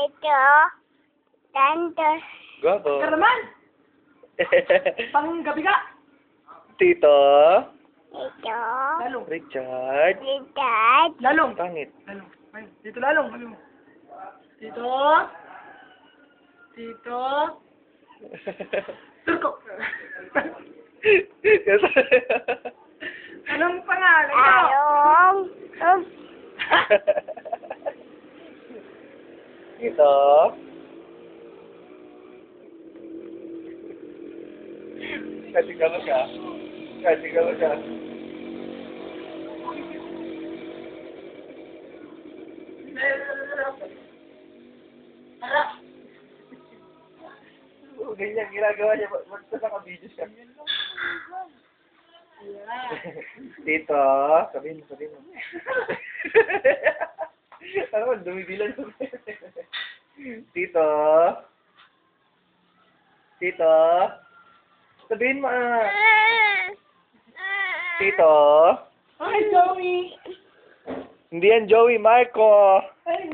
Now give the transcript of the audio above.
Ito. Tanto. Guwapo. Ikaw naman. Panggabi ka. Tito. Ito. Lalong. Richard. Richard. Lalong. Pangit. Lalong. Ayun. Dito lalong. Lalong. Dito. Dito. Turko. Anong pangalan mo? Ayong. Tito. Kasigalo ka. Kasigalo ka. Ganyan ginagawa niya. Basta naka-videos ka. Tito. Sabihin mo. Ano ba? Dumibilan mo. Tito. Tito. Sabihin mo Tito. Hi, Joey. Hindi yan Joey, Marco. Ay,